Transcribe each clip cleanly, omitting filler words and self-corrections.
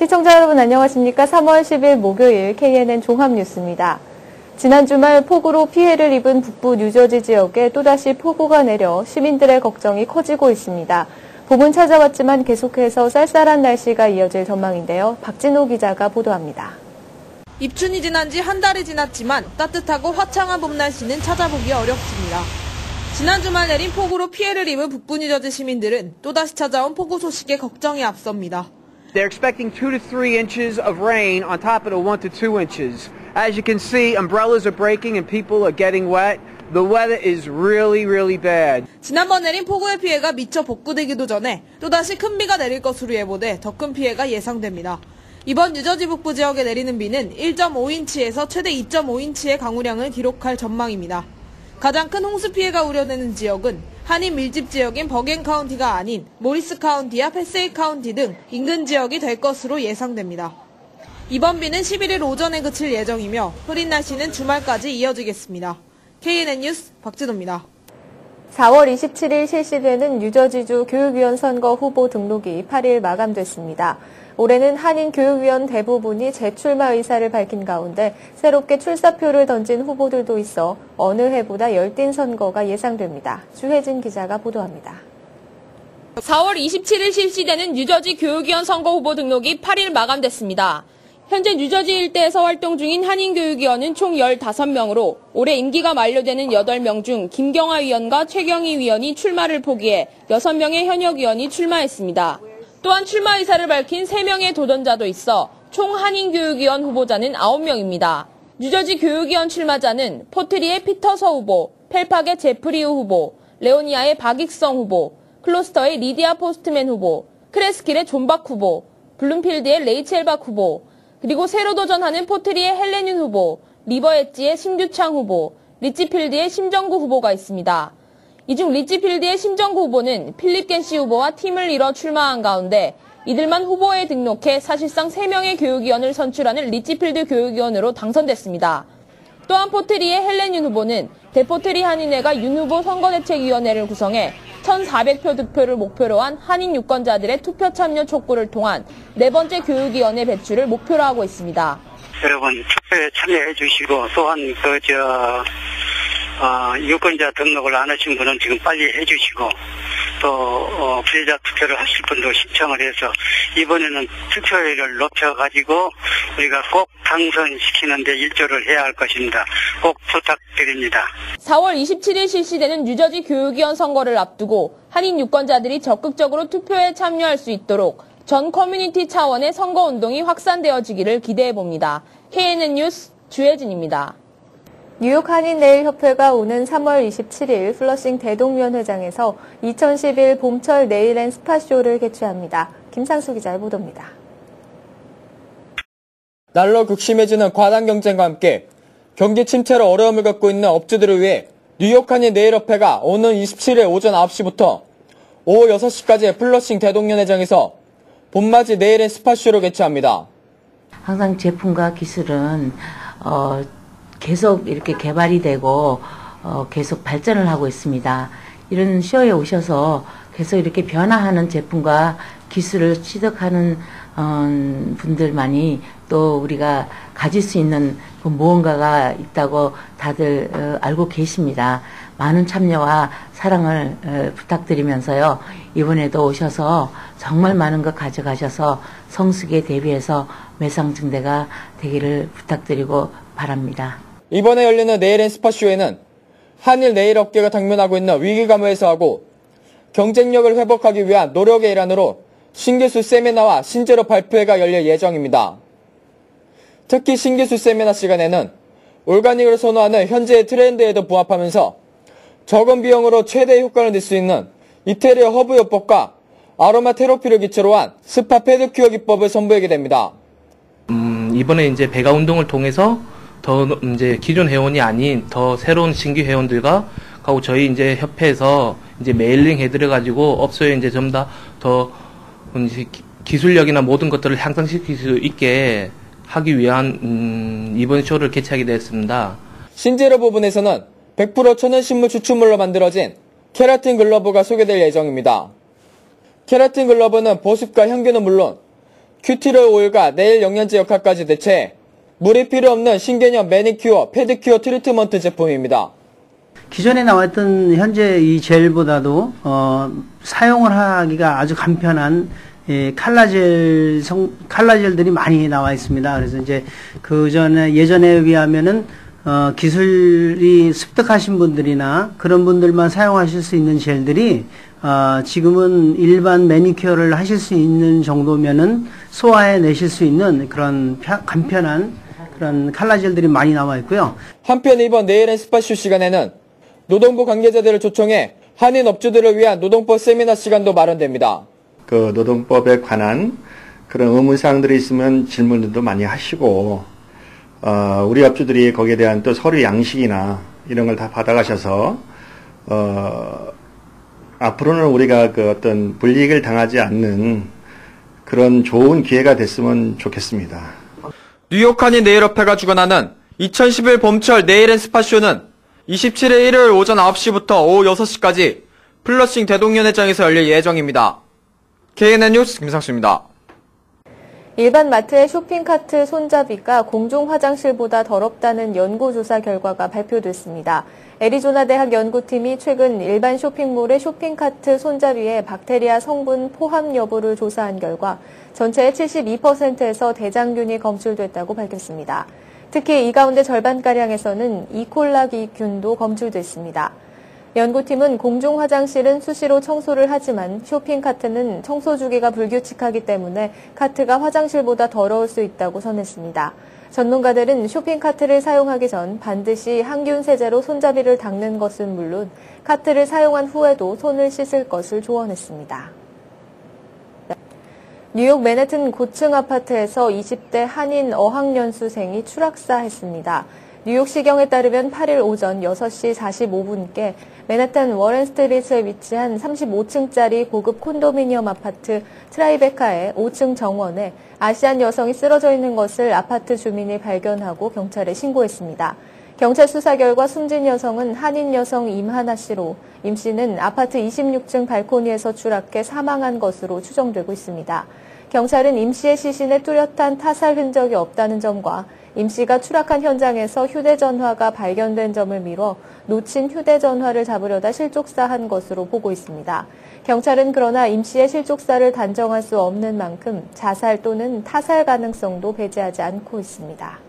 시청자 여러분 안녕하십니까? 3월 10일 목요일 KNN 종합뉴스입니다. 지난 주말 폭우로 피해를 입은 북부 뉴저지 지역에 또다시 폭우가 내려 시민들의 걱정이 커지고 있습니다. 봄은 찾아왔지만 계속해서 쌀쌀한 날씨가 이어질 전망인데요. 박진호 기자가 보도합니다. 입춘이 지난 지 한 달이 지났지만 따뜻하고 화창한 봄 날씨는 찾아보기 어렵습니다. 지난 주말 내린 폭우로 피해를 입은 북부 뉴저지 시민들은 또다시 찾아온 폭우 소식에 걱정이 앞섭니다. They're expecting 2 to 3 inches of rain on top of the 1 to 2 inches. As you can see, umbrellas are breaking and people are getting wet. The weather is really, really bad. 지난번 내린 폭우의 피해가 미처 복구되기도 전에 또다시 큰 비가 내릴 것으로 예보돼 더 큰 피해가 예상됩니다. 이번 뉴저지 북부 지역에 내리는 비는 1.5인치에서 최대 2.5인치의 강우량을 기록할 전망입니다. 가장 큰 홍수 피해가 우려되는 지역은 한인 밀집 지역인 버겐 카운티가 아닌 모리스 카운티와 패세이 카운티 등 인근 지역이 될 것으로 예상됩니다. 이번 비는 11일 오전에 그칠 예정이며 흐린 날씨는 주말까지 이어지겠습니다. KNN 뉴스 박진호입니다. 4월 27일 실시되는 뉴저지주 교육위원 선거 후보 등록이 8일 마감됐습니다. 올해는 한인 교육위원 대부분이 재출마 의사를 밝힌 가운데 새롭게 출사표를 던진 후보들도 있어 어느 해보다 열띤 선거가 예상됩니다. 주혜진 기자가 보도합니다. 4월 27일 실시되는 뉴저지 교육위원 선거 후보 등록이 8일 마감됐습니다. 현재 뉴저지 일대에서 활동 중인 한인 교육위원은 총 15명으로 올해 임기가 만료되는 8명 중 김경화 위원과 최경희 위원이 출마를 포기해 6명의 현역 위원이 출마했습니다. 또한 출마 의사를 밝힌 3명의 도전자도 있어 총 한인 교육위원 후보자는 9명입니다. 뉴저지 교육위원 출마자는 포트리의 피터서 후보, 펠팍의 제프리우 후보, 레오니아의 박익성 후보, 클로스터의 리디아 포스트맨 후보, 크레스킬의 존박 후보, 블룸필드의 레이첼 박 후보, 그리고 새로 도전하는 포트리의 헬레윤 후보, 리버 엣지의 심규창 후보, 리치필드의 심정구 후보가 있습니다. 이 중 리치필드의 심정구 후보는 필립 겐시 후보와 팀을 이뤄 출마한 가운데 이들만 후보에 등록해 사실상 3명의 교육위원을 선출하는 리치필드 교육위원으로 당선됐습니다. 또한 포트리의 헬레윤 후보는 대포트리 한인회가 윤 후보 선거대책위원회를 구성해 1,400표 득표를 목표로 한 한인 유권자들의 투표 참여 촉구를 통한 4번째 교육위원회 배출을 목표로 하고 있습니다. 여러분 투표에 참여해 주시고 또한 유권자 등록을 안 하신 분은 지금 빨리 해주시고 또 피해자 투표를 하실 분도 신청을 해서 이번에는 투표율을 높여가지고 우리가 꼭 당선시키는 데 일조를 해야 할 것입니다. 꼭 부탁드립니다. 4월 27일 실시되는 뉴저지 교육위원 선거를 앞두고 한인 유권자들이 적극적으로 투표에 참여할 수 있도록 전 커뮤니티 차원의 선거운동이 확산되어지기를 기대해봅니다. KNN 뉴스 주혜진입니다. 뉴욕 한인네일협회가 오는 3월 27일 플러싱 대동위원회장에서 2011 봄철 네일 앤 스파쇼를 개최합니다. 김상수 기자의 보도입니다. 날로 극심해지는 과당 경쟁과 함께 경기 침체로 어려움을 겪고 있는 업주들을 위해 뉴욕 한인네일협회가 오는 27일 오전 9시부터 오후 6시까지 플러싱 대동위원회장에서 봄맞이 네일 앤 스파쇼를 개최합니다. 항상 제품과 기술은 계속 이렇게 개발이 되고 계속 발전을 하고 있습니다. 이런 쇼에 오셔서 계속 이렇게 변화하는 제품과 기술을 취득하는 분들만이 또 우리가 가질 수 있는 그 무언가가 있다고 다들 알고 계십니다. 많은 참여와 사랑을 부탁드리면서요. 이번에도 오셔서 정말 많은 것 가져가셔서 성수기에 대비해서 매상증대가 되기를 부탁드리고 바랍니다. 이번에 열리는 네일 앤 스파쇼에는 한일 네일 업계가 당면하고 있는 위기감을 해소하고 경쟁력을 회복하기 위한 노력의 일환으로 신기술 세미나와 신제로 발표회가 열릴 예정입니다. 특히 신기술 세미나 시간에는 올가닉을 선호하는 현재의 트렌드에도 부합하면서 적은 비용으로 최대의 효과를 낼 수 있는 이태리어 허브 요법과 아로마 테라피를 기초로 한 스파 페드큐어 기법을 선보이게 됩니다. 이번에 이제 배가 운동을 통해서 더 이제 기존 회원이 아닌 더 새로운 신규 회원들과 하고 저희 이제 협회에서 이제 메일링 해드려가지고 업소에 이제 좀 더 기술력이나 모든 것들을 향상시킬 수 있게 하기 위한 이번 쇼를 개최하게 되었습니다. 신제로 부분에서는 100% 천연식물 추출물로 만들어진 케라틴 글러브가 소개될 예정입니다. 케라틴 글러브는 보습과 향균은 물론 큐티럴 오일과 네일 영양제 역할까지 대체해 물이 필요 없는 신개념 매니큐어, 페디큐어 트리트먼트 제품입니다. 기존에 나왔던 현재 이 젤보다도 사용을 하기가 아주 간편한 칼라젤들이 많이 나와 있습니다. 그래서 이제 예전에 비하면은 기술이 습득하신 분들이나 그런 분들만 사용하실 수 있는 젤들이 지금은 일반 매니큐어를 하실 수 있는 정도면은 소화해 내실 수 있는 그런 간편한 그런 칼라젤들이 많이 나와 있고요. 한편 이번 네일앤스파쇼 시간에는 노동부 관계자들을 초청해 한인 업주들을 위한 노동법 세미나 시간도 마련됩니다. 그 노동법에 관한 그런 의문사항들이 있으면 질문들도 많이 하시고 우리 업주들이 거기에 대한 또 서류 양식이나 이런 걸 다 받아가셔서 앞으로는 우리가 그 어떤 불이익을 당하지 않는 그런 좋은 기회가 됐으면 좋겠습니다. 뉴욕 한인 네일업회가 주관하는 2011 봄철 네일앤스파쇼는 27일 일요일 오전 9시부터 오후 6시까지 플러싱 대동연회장에서 열릴 예정입니다. KNN 뉴스 김상수입니다. 일반 마트의 쇼핑카트 손잡이가 공중 화장실보다 더럽다는 연구조사 결과가 발표됐습니다. 애리조나 대학 연구팀이 최근 일반 쇼핑몰의 쇼핑카트 손잡이의 박테리아 성분 포함 여부를 조사한 결과 전체의 72%에서 대장균이 검출됐다고 밝혔습니다. 특히 이 가운데 절반가량에서는 이콜라균도 검출됐습니다. 연구팀은 공중 화장실은 수시로 청소를 하지만 쇼핑카트는 청소 주기가 불규칙하기 때문에 카트가 화장실보다 더러울 수 있다고 전했습니다. 전문가들은 쇼핑카트를 사용하기 전 반드시 항균 세제로 손잡이를 닦는 것은 물론 카트를 사용한 후에도 손을 씻을 것을 조언했습니다. 뉴욕 맨해튼 고층 아파트에서 20대 한인 어학연수생이 추락사했습니다. 뉴욕시경에 따르면 8일 오전 6시 45분께 맨해튼 워렌 스트리트에 위치한 35층짜리 고급 콘도미니엄 아파트 트라이베카의 5층 정원에 아시안 여성이 쓰러져 있는 것을 아파트 주민이 발견하고 경찰에 신고했습니다. 경찰 수사 결과 숨진 여성은 한인 여성 임하나 씨로 임 씨는 아파트 26층 발코니에서 추락해 사망한 것으로 추정되고 있습니다. 경찰은 임 씨의 시신에 뚜렷한 타살 흔적이 없다는 점과 임 씨가 추락한 현장에서 휴대전화가 발견된 점을 미뤄 놓친 휴대전화를 잡으려다 실족사한 것으로 보고 있습니다. 경찰은 그러나 임 씨의 실족사를 단정할 수 없는 만큼 자살 또는 타살 가능성도 배제하지 않고 있습니다.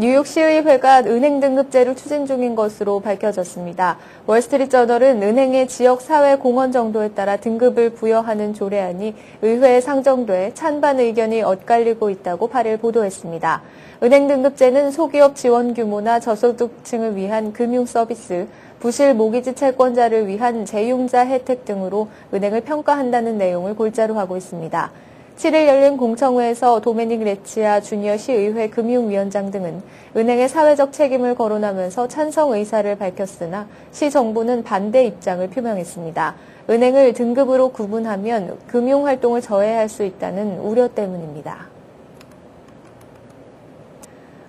뉴욕시의회가 은행 등급제를 추진 중인 것으로 밝혀졌습니다. 월스트리트저널은 은행의 지역 사회 공헌 정도에 따라 등급을 부여하는 조례안이 의회에 상정돼 찬반 의견이 엇갈리고 있다고 8일 보도했습니다. 은행 등급제는 소기업 지원 규모나 저소득층을 위한 금융 서비스, 부실 모기지 채권자를 위한 재융자 혜택 등으로 은행을 평가한다는 내용을 골자로 하고 있습니다. 7일 열린 공청회에서 도메닉 레치아 주니어 시의회 금융위원장 등은 은행의 사회적 책임을 거론하면서 찬성 의사를 밝혔으나 시 정부는 반대 입장을 표명했습니다. 은행을 등급으로 구분하면 금융활동을 저해할 수 있다는 우려 때문입니다.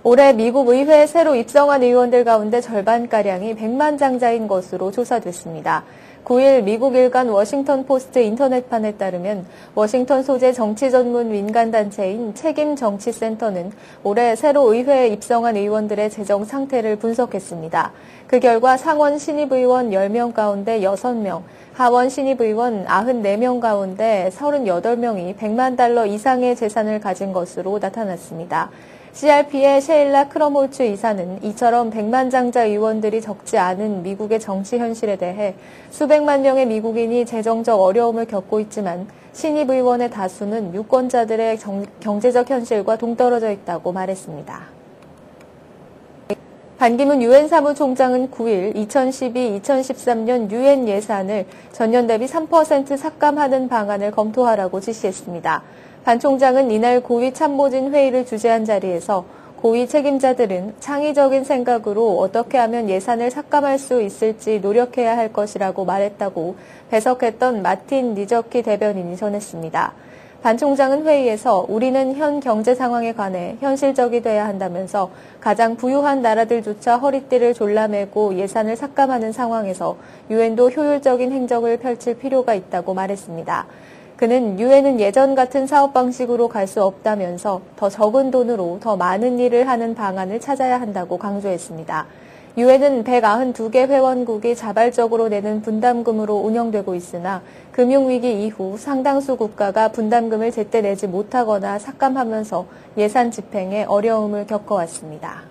올해 미국 의회에 새로 입성한 의원들 가운데 절반가량이 백만장자인 것으로 조사됐습니다. 9일 미국 일간 워싱턴 포스트 인터넷판에 따르면 워싱턴 소재 정치 전문 민간단체인 책임정치센터는 올해 새로 의회에 입성한 의원들의 재정 상태를 분석했습니다. 그 결과 상원 신입의원 10명 가운데 6명, 하원 신입의원 94명 가운데 38명이 100만 달러 이상의 재산을 가진 것으로 나타났습니다. CRP의 셰일라 크럼홀츠 이사는 이처럼 백만장자 의원들이 적지 않은 미국의 정치 현실에 대해 수백만 명의 미국인이 재정적 어려움을 겪고 있지만 신입 의원의 다수는 유권자들의 경제적 현실과 동떨어져 있다고 말했습니다. 반기문 유엔 사무총장은 9일 2012-2013년 유엔 예산을 전년 대비 3% 삭감하는 방안을 검토하라고 지시했습니다. 반 총장은 이날 고위 참모진 회의를 주재한 자리에서 고위 책임자들은 창의적인 생각으로 어떻게 하면 예산을 삭감할 수 있을지 노력해야 할 것이라고 말했다고 배석했던 마틴 리저키 대변인이 전했습니다. 반 총장은 회의에서 우리는 현 경제 상황에 관해 현실적이 돼야 한다면서 가장 부유한 나라들조차 허리띠를 졸라매고 예산을 삭감하는 상황에서 유엔도 효율적인 행정을 펼칠 필요가 있다고 말했습니다. 그는 유엔은 예전 같은 사업 방식으로 갈 수 없다면서 더 적은 돈으로 더 많은 일을 하는 방안을 찾아야 한다고 강조했습니다. 유엔은 192개 회원국이 자발적으로 내는 분담금으로 운영되고 있으나 금융위기 이후 상당수 국가가 분담금을 제때 내지 못하거나 삭감하면서 예산 집행에 어려움을 겪어왔습니다.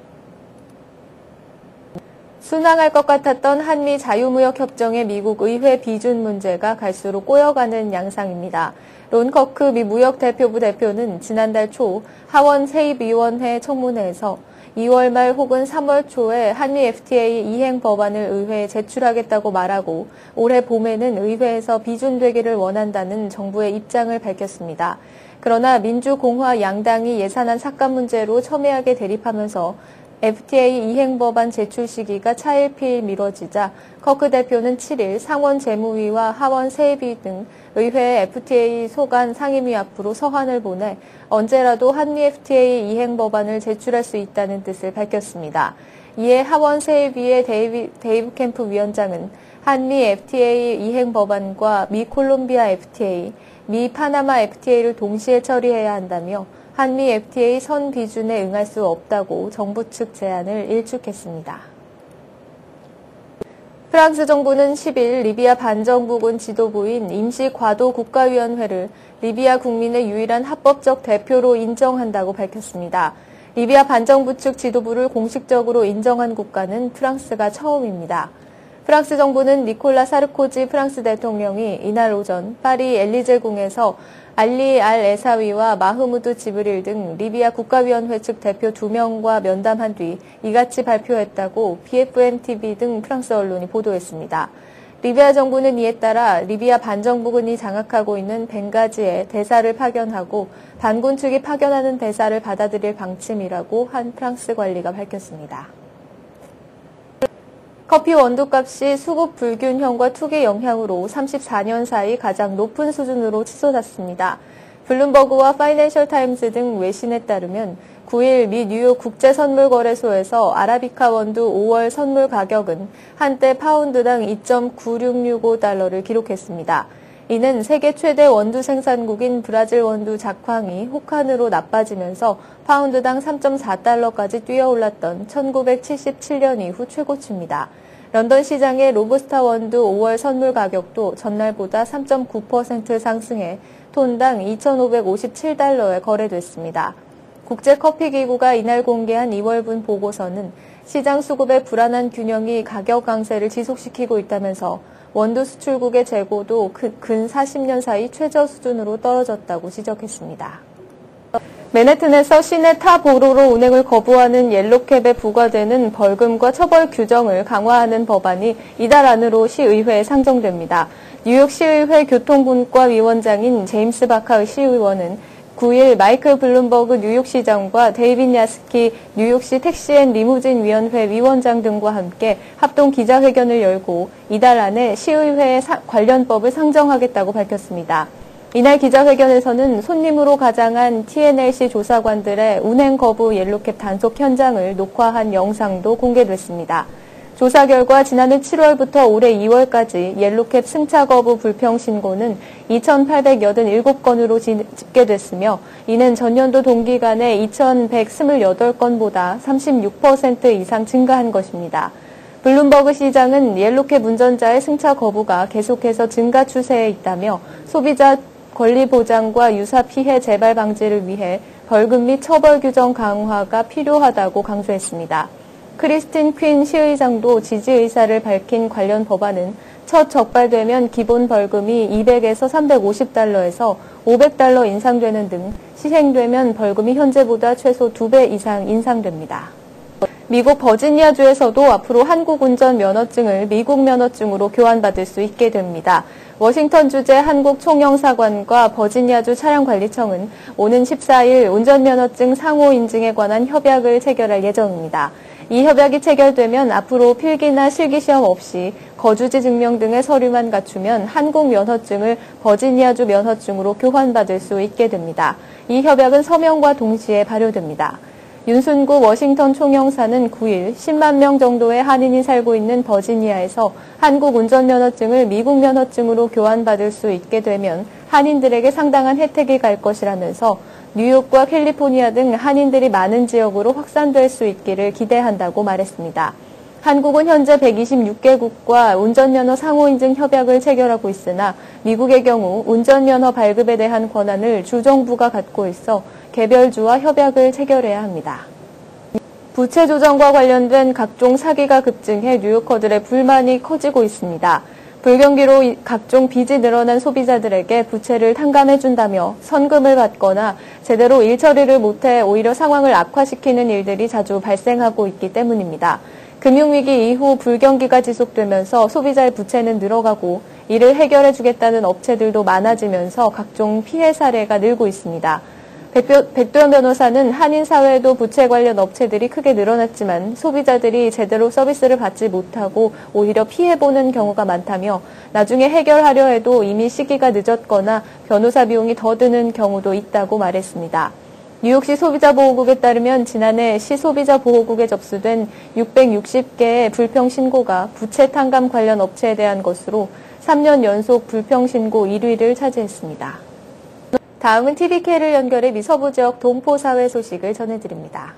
순항할 것 같았던 한미 자유무역협정의 미국 의회 비준 문제가 갈수록 꼬여가는 양상입니다. 론 커크 미 무역대표부 대표는 지난달 초 하원 세입위원회 청문회에서 2월 말 혹은 3월 초에 한미 FTA 이행 법안을 의회에 제출하겠다고 말하고 올해 봄에는 의회에서 비준되기를 원한다는 정부의 입장을 밝혔습니다. 그러나 민주공화 양당이 예산안 삭감 문제로 첨예하게 대립하면서 FTA 이행 법안 제출 시기가 차일피일 미뤄지자 커크 대표는 7일 상원 재무위와 하원 세입위 등 의회 FTA 소관 상임위 앞으로 서한을 보내 언제라도 한미 FTA 이행 법안을 제출할 수 있다는 뜻을 밝혔습니다. 이에 하원 세입위의 데이브 캠프 위원장은 한미 FTA 이행 법안과 미 콜롬비아 FTA, 미 파나마 FTA를 동시에 처리해야 한다며 한미 FTA 선 비준에 응할 수 없다고 정부 측 제안을 일축했습니다. 프랑스 정부는 10일 리비아 반정부군 지도부인 임시과도국가위원회를 리비아 국민의 유일한 합법적 대표로 인정한다고 밝혔습니다. 리비아 반정부 측 지도부를 공식적으로 인정한 국가는 프랑스가 처음입니다. 프랑스 정부는 니콜라 사르코지 프랑스 대통령이 이날 오전 파리 엘리제궁에서 알리 알 에사위와 마흐무드 지브릴 등 리비아 국가위원회 측 대표 2명과 면담한 뒤 이같이 발표했다고 BFM-TV 등 프랑스 언론이 보도했습니다. 리비아 정부는 이에 따라 리비아 반정부군이 장악하고 있는 벵가지에 대사를 파견하고 반군 측이 파견하는 대사를 받아들일 방침이라고 한 프랑스 관리가 밝혔습니다. 커피 원두값이 수급 불균형과 투기 영향으로 34년 사이 가장 높은 수준으로 치솟았습니다. 블룸버그와 파이낸셜 타임스 등 외신에 따르면 9일 미 뉴욕 국제선물거래소에서 아라비카 원두 5월 선물 가격은 한때 파운드당 2.9665달러를 기록했습니다. 이는 세계 최대 원두 생산국인 브라질 원두 작황이 혹한으로 나빠지면서 파운드당 3.4달러까지 뛰어올랐던 1977년 이후 최고치입니다. 런던 시장의 로부스타 원두 5월 선물 가격도 전날보다 3.9% 상승해 톤당 2,557달러에 거래됐습니다. 국제커피기구가 이날 공개한 2월분 보고서는 시장 수급의 불안한 균형이 가격 강세를 지속시키고 있다면서 원두 수출국의 재고도 근 40년 사이 최저 수준으로 떨어졌다고 지적했습니다. 맨해튼에서 시내 타 도로로 운행을 거부하는 옐로캡에 부과되는 벌금과 처벌 규정을 강화하는 법안이 이달 안으로 시의회에 상정됩니다. 뉴욕 시의회 교통분과 위원장인 제임스 바카 시의원은 9일 마이클 블룸버그 뉴욕시장과 데이빗 야스키 뉴욕시 택시앤리무진 위원회 위원장 등과 함께 합동 기자회견을 열고 이달 안에 시의회에 관련법을 상정하겠다고 밝혔습니다. 이날 기자회견에서는 손님으로 가장한 TNLC 조사관들의 운행 거부 옐로캡 단속 현장을 녹화한 영상도 공개됐습니다. 조사 결과 지난해 7월부터 올해 2월까지 옐로캡 승차 거부 불평 신고는 2,887건으로 집계됐으며 이는 전년도 동기간에 2,128건보다 36% 이상 증가한 것입니다. 블룸버그 시장은 옐로캡 운전자의 승차 거부가 계속해서 증가 추세에 있다며 소비자 권리 보장과 유사 피해 재발 방지를 위해 벌금 및 처벌 규정 강화가 필요하다고 강조했습니다. 크리스틴 퀸 시의장도 지지 의사를 밝힌 관련 법안은 첫 적발되면 기본 벌금이 200에서 350달러에서 500달러 인상되는 등 시행되면 벌금이 현재보다 최소 2배 이상 인상됩니다. 미국 버지니아주에서도 앞으로 한국 운전 면허증을 미국 면허증으로 교환받을 수 있게 됩니다. 워싱턴 주재 한국 총영사관과 버지니아주 차량관리청은 오는 14일 운전면허증 상호 인증에 관한 협약을 체결할 예정입니다. 이 협약이 체결되면 앞으로 필기나 실기시험 없이 거주지 증명 등의 서류만 갖추면 한국 면허증을 버지니아주 면허증으로 교환받을 수 있게 됩니다. 이 협약은 서명과 동시에 발효됩니다. 윤순구 워싱턴 총영사는 9일 10만 명 정도의 한인이 살고 있는 버지니아에서 한국 운전면허증을 미국 면허증으로 교환받을 수 있게 되면 한인들에게 상당한 혜택이 갈 것이라면서 뉴욕과 캘리포니아 등 한인들이 많은 지역으로 확산될 수 있기를 기대한다고 말했습니다. 한국은 현재 126개국과 운전면허 상호인증 협약을 체결하고 있으나 미국의 경우 운전면허 발급에 대한 권한을 주정부가 갖고 있어 개별주와 협약을 체결해야 합니다. 부채 조정과 관련된 각종 사기가 급증해 뉴요커들의 불만이 커지고 있습니다. 불경기로 각종 빚이 늘어난 소비자들에게 부채를 탕감해준다며 선금을 받거나 제대로 일 처리를 못해 오히려 상황을 악화시키는 일들이 자주 발생하고 있기 때문입니다. 금융위기 이후 불경기가 지속되면서 소비자의 부채는 늘어가고 이를 해결해주겠다는 업체들도 많아지면서 각종 피해 사례가 늘고 있습니다. 백도현 변호사는 한인 사회에도 부채 관련 업체들이 크게 늘어났지만 소비자들이 제대로 서비스를 받지 못하고 오히려 피해보는 경우가 많다며 나중에 해결하려 해도 이미 시기가 늦었거나 변호사 비용이 더 드는 경우도 있다고 말했습니다. 뉴욕시 소비자보호국에 따르면 지난해 시 소비자보호국에 접수된 660개의 불평신고가 부채 탕감 관련 업체에 대한 것으로 3년 연속 불평신고 1위를 차지했습니다. 다음은 TVK를 연결해 미서부 지역 동포사회 소식을 전해드립니다.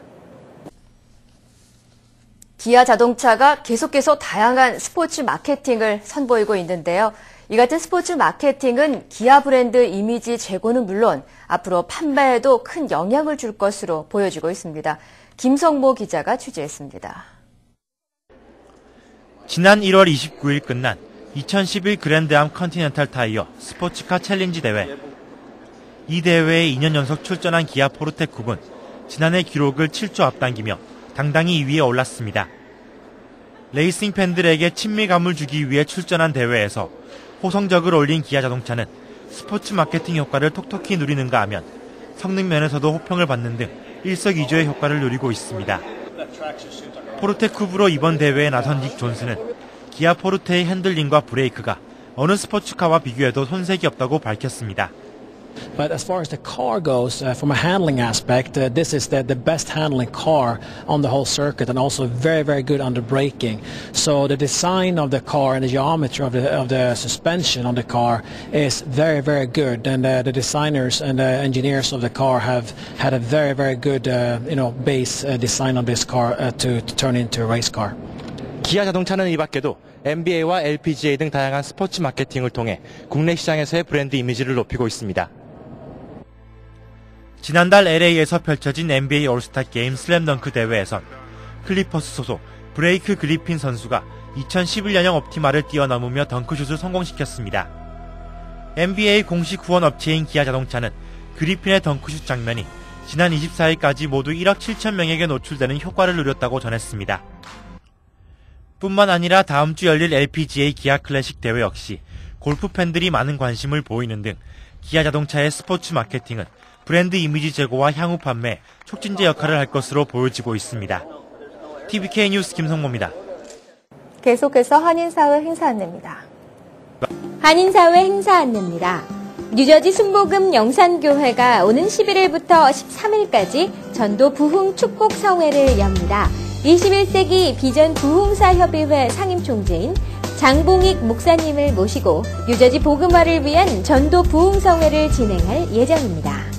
기아 자동차가 계속해서 다양한 스포츠 마케팅을 선보이고 있는데요. 이 같은 스포츠 마케팅은 기아 브랜드 이미지 제고는 물론 앞으로 판매에도 큰 영향을 줄 것으로 보여지고 있습니다. 김성모 기자가 취재했습니다. 지난 1월 29일 끝난 2011 그랜드암 컨티넨탈 타이어 스포츠카 챌린지 대회. 이 대회에 2년 연속 출전한 기아 포르테 쿱은 지난해 기록을 7조 앞당기며 당당히 2위에 올랐습니다. 레이싱 팬들에게 친밀감을 주기 위해 출전한 대회에서 호성적을 올린 기아 자동차는 스포츠 마케팅 효과를 톡톡히 누리는가 하면 성능 면에서도 호평을 받는 등 일석이조의 효과를 누리고 있습니다. 포르테 쿱으로 이번 대회에 나선 닉 존스는 기아 포르테의 핸들링과 브레이크가 어느 스포츠카와 비교해도 손색이 없다고 밝혔습니다. But as far as the car goes, from a handling aspect, this is the best handling car on the whole circuit, and also very, very good under braking. So the design of the car and the geometry of the suspension on the car is very, very good, and the designers and the engineers of the car have had a very, very good, base design on this car to turn into a race car. 기아 자동차는 이 밖에도 NBA와 LPGA 등 다양한 스포츠 마케팅을 통해 국내 시장에서의 브랜드 이미지를 높이고 있습니다. 지난달 LA에서 펼쳐진 NBA 올스타 게임 슬램덩크 대회에선 클리퍼스 소속 브레이크 그리핀 선수가 2011년형 옵티마를 뛰어넘으며 덩크슛을 성공시켰습니다. NBA 공식 후원 업체인 기아 자동차는 그리핀의 덩크슛 장면이 지난 24일까지 모두 1억 7천 명에게 노출되는 효과를 누렸다고 전했습니다. 뿐만 아니라 다음 주 열릴 LPGA 기아 클래식 대회 역시 골프 팬들이 많은 관심을 보이는 등 기아 자동차의 스포츠 마케팅은 브랜드 이미지 제고와 향후 판매, 촉진제 역할을 할 것으로 보여지고 있습니다. TVK 뉴스 김성모입니다. 계속해서 한인사회 행사 안내입니다. 한인사회 행사 안내입니다. 뉴저지 순복음 영산교회가 오는 11일부터 13일까지 전도 부흥 축복 성회를 엽니다. 21세기 비전 부흥사협의회 상임총재인 장봉익 목사님을 모시고 뉴저지 복음화를 위한 전도 부흥성회를 진행할 예정입니다.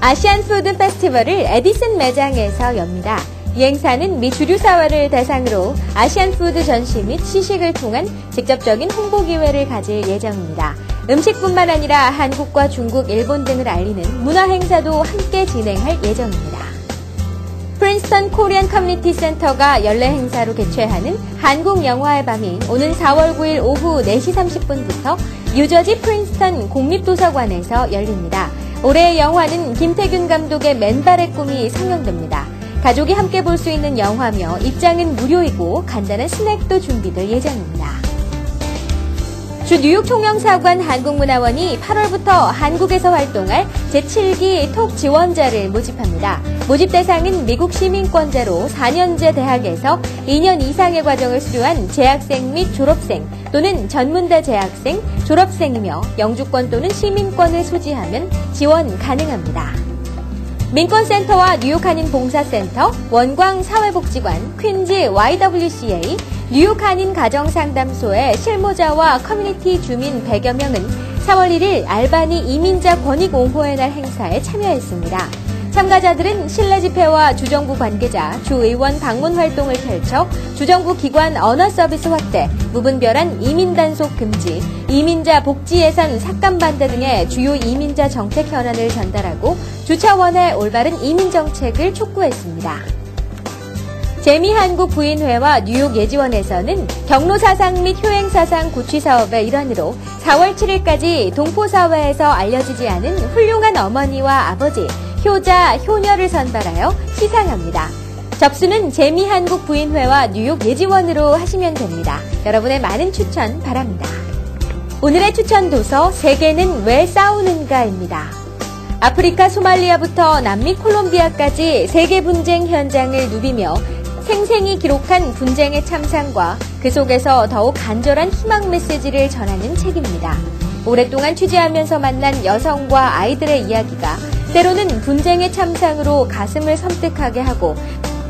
아시안 푸드 페스티벌을 에디슨 매장에서 엽니다. 이 행사는 미 주류 사회를 대상으로 아시안 푸드 전시 및 시식을 통한 직접적인 홍보 기회를 가질 예정입니다. 음식뿐만 아니라 한국과 중국, 일본 등을 알리는 문화 행사도 함께 진행할 예정입니다. 프린스턴 코리안 커뮤니티 센터가 연례 행사로 개최하는 한국 영화의 밤이 오는 4월 9일 오후 4시 30분부터 뉴저지 프린스턴 공립도서관에서 열립니다. 올해의 영화는 김태균 감독의 맨발의 꿈이 상영됩니다. 가족이 함께 볼 수 있는 영화며 입장은 무료이고 간단한 스낵도 준비될 예정입니다. 주 뉴욕 총영사관 한국문화원이 8월부터 한국에서 활동할 제7기 톡 지원자를 모집합니다. 모집 대상은 미국 시민권자로 4년제 대학에서 2년 이상의 과정을 수료한 재학생 및 졸업생 또는 전문대 재학생, 졸업생이며 영주권 또는 시민권을 소지하면 지원 가능합니다. 민권센터와 뉴욕 한인 봉사센터, 원광 사회복지관, 퀸즈 YWCA, 뉴욕 한인 가정상담소의 실무자와 커뮤니티 주민 100여 명은 4월 1일 알바니 이민자 권익옹호의 날 행사에 참여했습니다. 참가자들은 실내 집회와 주정부 관계자, 주의원 방문 활동을 펼쳐 주정부 기관 언어 서비스 확대, 무분별한 이민 단속 금지, 이민자 복지 예산 삭감 반대 등의 주요 이민자 정책 현안을 전달하고 주차원의 올바른 이민 정책을 촉구했습니다. 재미한국 부인회와 뉴욕 예지원에서는 경로사상 및 효행사상 구취 사업의 일환으로 4월 7일까지 동포사회에서 알려지지 않은 훌륭한 어머니와 아버지, 효자, 효녀를 선발하여 시상합니다. 접수는 재미한국 부인회와 뉴욕 예지원으로 하시면 됩니다. 여러분의 많은 추천 바랍니다. 오늘의 추천 도서 세계는 왜 싸우는가입니다. 아프리카 소말리아부터 남미 콜롬비아까지 세계 분쟁 현장을 누비며 생생히 기록한 분쟁의 참상과 그 속에서 더욱 간절한 희망 메시지를 전하는 책입니다. 오랫동안 취재하면서 만난 여성과 아이들의 이야기가 때로는 분쟁의 참상으로 가슴을 섬뜩하게 하고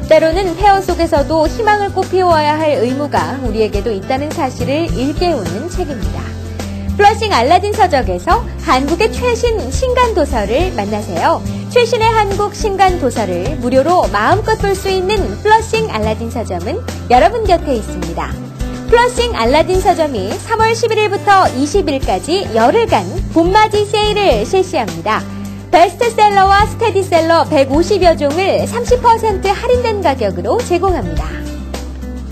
때로는 폐허 속에서도 희망을 꽃피워야 할 의무가 우리에게도 있다는 사실을 일깨우는 책입니다. 플러싱 알라딘 서적에서 한국의 최신 신간도서를 만나세요. 최신의 한국 신간도서를 무료로 마음껏 볼 수 있는 플러싱 알라딘 서점은 여러분 곁에 있습니다. 플러싱 알라딘 서점이 3월 11일부터 20일까지 열흘간 봄맞이 세일을 실시합니다. 베스트셀러와 스테디셀러 150여 종을 30% 할인된 가격으로 제공합니다.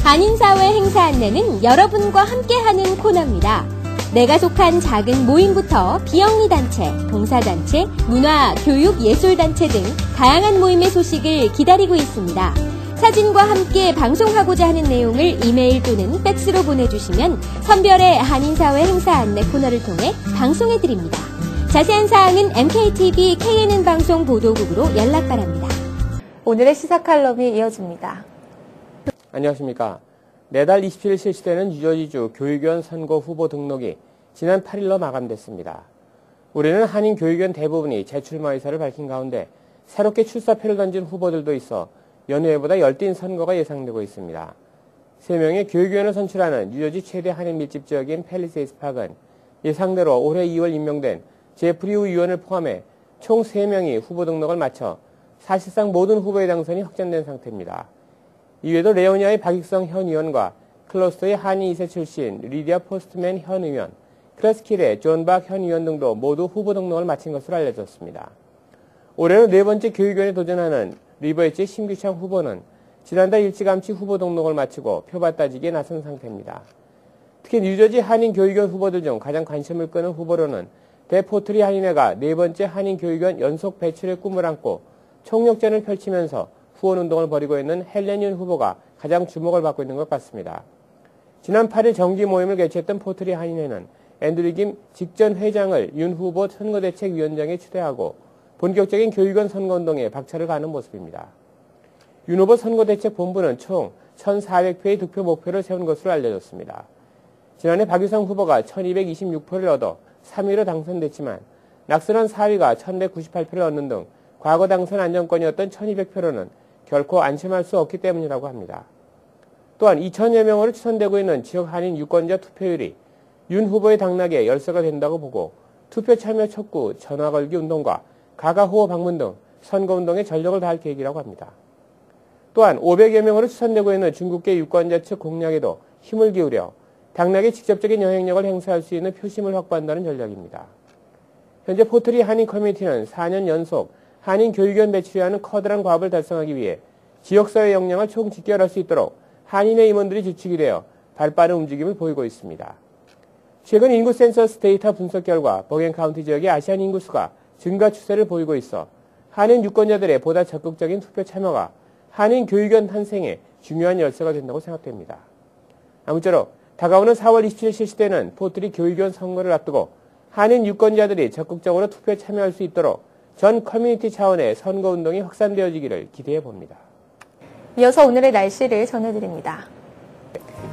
한인사회 행사 안내는 여러분과 함께하는 코너입니다. 내가 속한 작은 모임부터 비영리 단체, 봉사단체, 문화, 교육, 예술단체 등 다양한 모임의 소식을 기다리고 있습니다. 사진과 함께 방송하고자 하는 내용을 이메일 또는 팩스로 보내주시면 선별의 한인사회 행사 안내 코너를 통해 방송해드립니다. 자세한 사항은 MKTV KNN 방송 보도국으로 연락 바랍니다. 오늘의 시사 칼럼이 이어집니다. 안녕하십니까. 내달 27일 실시되는 뉴저지주 교육위원 선거 후보 등록이 지난 8일로 마감됐습니다. 올해는 한인 교육위원 대부분이 재출마 의사를 밝힌 가운데 새롭게 출사표를 던진 후보들도 있어 연휴에보다 열띤 선거가 예상되고 있습니다. 3명의 교육위원을 선출하는 뉴저지 최대 한인 밀집 지역인 팰리세이드 파크는 예상대로 올해 2월 임명된 제프리 우 의원을 포함해 총 3명이 후보 등록을 마쳐 사실상 모든 후보의 당선이 확정된 상태입니다. 이외에도 레오니아의 박익성 현 의원과 클로스터의 한인 2세 출신 리디아 포스트맨 현 의원, 크레스킬의 존 박 현 의원 등도 모두 후보 등록을 마친 것으로 알려졌습니다. 올해는 4번째 교육위원에 도전하는 리버에지 심규창 후보는 지난달 일찌감치 후보 등록을 마치고 표밭 따지기에 나선 상태입니다. 특히 뉴저지 한인 교육위원 후보들 중 가장 관심을 끄는 후보로는 대포트리 한인회가 4번째 한인 교육위원 연속 배출의 꿈을 안고 총력전을 펼치면서 후원운동을 벌이고 있는 헬렌 윤 후보가 가장 주목을 받고 있는 것 같습니다. 지난 8일 정기 모임을 개최했던 포트리 한인회는 앤드류 김 직전 회장을 윤 후보 선거대책위원장에 추대하고 본격적인 교육위원 선거운동에 박차를 가하는 모습입니다. 윤 후보 선거대책본부는 총 1,400표의 득표 목표를 세운 것으로 알려졌습니다. 지난해 박유성 후보가 1,226표를 얻어 3위로 당선됐지만 낙선한 4위가 1,198표를 얻는 등 과거 당선 안정권이었던 1,200표로는 결코 안심할 수 없기 때문이라고 합니다. 또한 2,000여 명으로 추천되고 있는 지역 한인 유권자 투표율이 윤 후보의 당락에 열세가 된다고 보고 투표 참여 촉구, 전화 걸기 운동과 가가호호 방문 등 선거운동에 전력을 다할 계획이라고 합니다. 또한 500여 명으로 추천되고 있는 중국계 유권자 측 공략에도 힘을 기울여 당락에 직접적인 영향력을 행사할 수 있는 표심을 확보한다는 전략입니다. 현재 포트리 한인 커뮤니티는 4년 연속 한인 교육위원 배출해야 하는 커다란 과업을 달성하기 위해 지역사회 역량을 총집결할 수 있도록 한인의 임원들이 주축이 되어 발빠른 움직임을 보이고 있습니다. 최근 인구 센서스 데이터 분석 결과 버겐 카운티 지역의 아시안 인구수가 증가 추세를 보이고 있어 한인 유권자들의 보다 적극적인 투표 참여가 한인 교육위원 탄생에 중요한 열쇠가 된다고 생각됩니다. 아무쪼록 다가오는 4월 27일 실시되는 포트리 교육위원 선거를 앞두고 한인 유권자들이 적극적으로 투표에 참여할 수 있도록 전 커뮤니티 차원의 선거운동이 확산되어지기를 기대해 봅니다. 이어서 오늘의 날씨를 전해드립니다.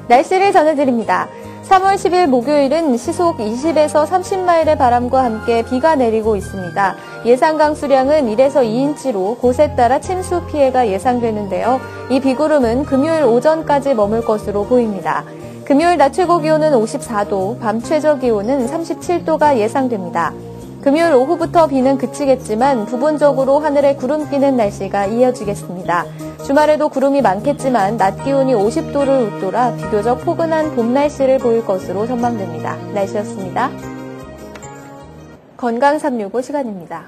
날씨를 전해드립니다. 3월 10일 목요일은 시속 20에서 30마일의 바람과 함께 비가 내리고 있습니다. 예상 강수량은 1에서 2인치로 곳에 따라 침수 피해가 예상되는데요. 이 비구름은 금요일 오전까지 머물 것으로 보입니다. 금요일 낮 최고 기온은 54도, 밤 최저 기온은 37도가 예상됩니다. 금요일 오후부터 비는 그치겠지만 부분적으로 하늘에 구름 끼는 날씨가 이어지겠습니다. 주말에도 구름이 많겠지만 낮 기온이 50도를 웃돌아 비교적 포근한 봄 날씨를 보일 것으로 전망됩니다. 날씨였습니다. 건강 365 시간입니다.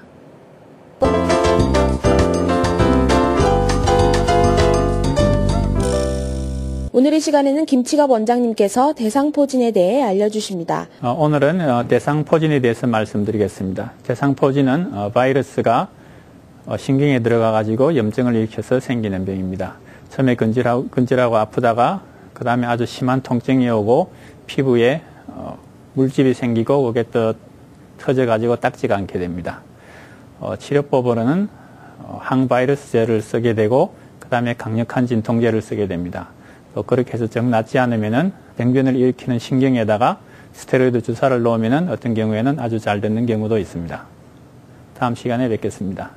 오늘 이 시간에는 김치갑 원장님께서 대상포진에 대해 알려주십니다. 오늘은 대상포진에 대해서 말씀드리겠습니다. 대상포진은 바이러스가 신경에 들어가가지고 염증을 일으켜서 생기는 병입니다. 처음에 근질하고 아프다가 그 다음에 아주 심한 통증이 오고 피부에 물집이 생기고 그게 또 터져가지고 딱지가 않게 됩니다. 치료법으로는 항바이러스제를 쓰게 되고 그 다음에 강력한 진통제를 쓰게 됩니다. 또 그렇게 해서 정 낫지 않으면은 병변을 일으키는 신경에다가 스테로이드 주사를 놓으면은 어떤 경우에는 아주 잘 듣는 경우도 있습니다. 다음 시간에 뵙겠습니다.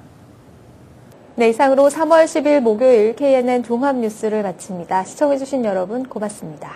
네, 이상으로 3월 10일 목요일 KNN 종합뉴스를 마칩니다. 시청해주신 여러분 고맙습니다.